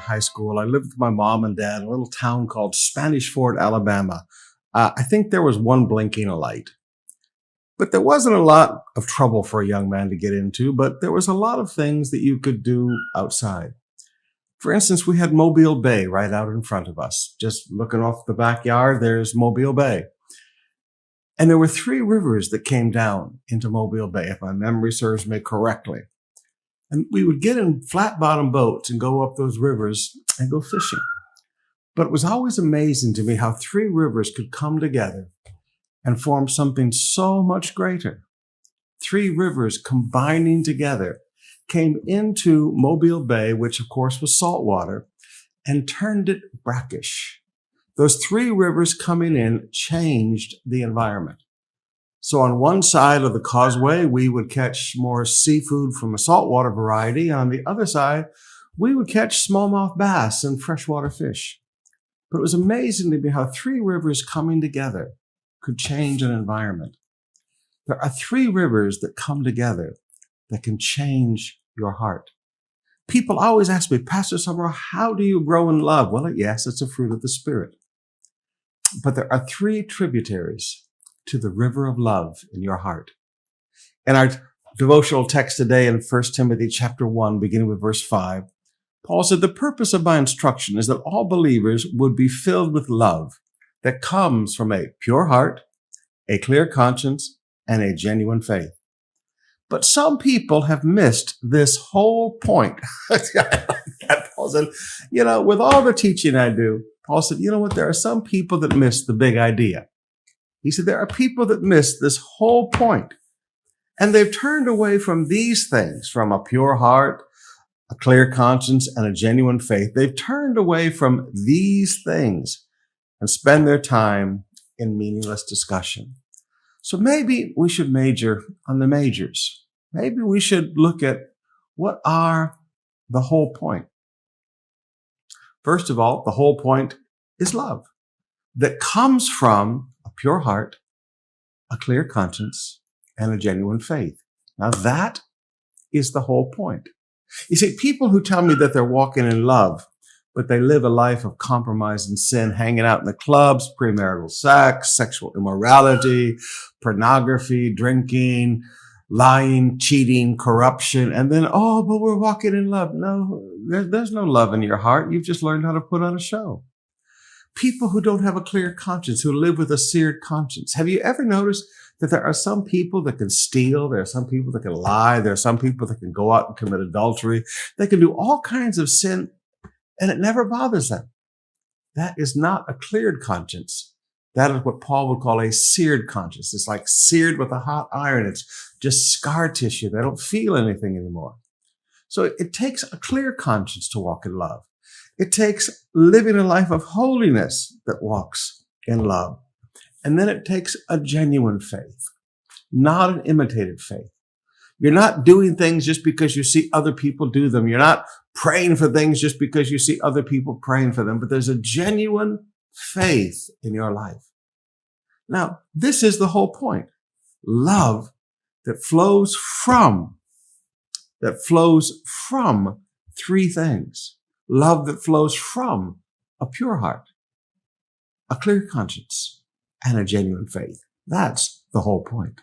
high school, I lived with my mom and dad in a little town called Spanish Fort, Alabama. I think there was one blinking light. But there wasn't a lot of trouble for a young man to get into, but there was a lot of things that you could do outside. For instance, we had Mobile Bay right out in front of us. Just looking off the backyard, there's Mobile Bay. And there were three rivers that came down into Mobile Bay, if my memory serves me correctly. And we would get in flat-bottom boats and go up those rivers and go fishing. But it was always amazing to me how three rivers could come together and form something so much greater. Three rivers combining together came into Mobile Bay, which of course was salt water, and turned it brackish. Those three rivers coming in changed the environment. So on one side of the causeway, we would catch more seafood from a saltwater variety. And on the other side, we would catch smallmouth bass and freshwater fish. But it was amazing to me how three rivers coming together could change an environment. There are three rivers that come together that can change your heart. People always ask me, Pastor Sumrall, how do you grow in love? Well, yes, it's a fruit of the Spirit. But there are three tributaries to the river of love in your heart. In our devotional text today in 1 Timothy chapter 1, beginning with verse 5, Paul said, the purpose of my instruction is that all believers would be filled with love that comes from a pure heart, a clear conscience, and a genuine faith. But some people have missed this whole point. Paul said, with all the teaching I do, Paul said, you know what? There are some people that miss the big idea. He said, there are people that miss this whole point. And they've turned away from these things, from a pure heart, a clear conscience, and a genuine faith. They've turned away from these things and spend their time in meaningless discussion. So maybe we should major on the majors. Maybe we should look at what are the whole point. First of all, the whole point is love that comes from a pure heart, a clear conscience, and a genuine faith. Now that is the whole point. You see, people who tell me that they're walking in love, but they live a life of compromise and sin, hanging out in the clubs, premarital sex, sexual immorality, pornography, drinking, lying, cheating, corruption, and then, but we're walking in love. No, there's no love in your heart. You've just learned how to put on a show. People who don't have a clear conscience, who live with a seared conscience. Have you ever noticed that there are some people that can steal? There are some people that can lie. There are some people that can go out and commit adultery. They can do all kinds of sin, and it never bothers them. That is not a cleared conscience. That is what Paul would call a seared conscience. It's like seared with a hot iron. It's just scar tissue. They don't feel anything anymore. So it takes a clear conscience to walk in love. It takes living a life of holiness that walks in love. And then it takes a genuine faith, not an imitated faith. You're not doing things just because you see other people do them. You're not praying for things just because you see other people praying for them, but there's a genuine faith in your life. Now, this is the whole point. Love that flows from three things. Love that flows from a pure heart, a clear conscience, and a genuine faith. That's the whole point.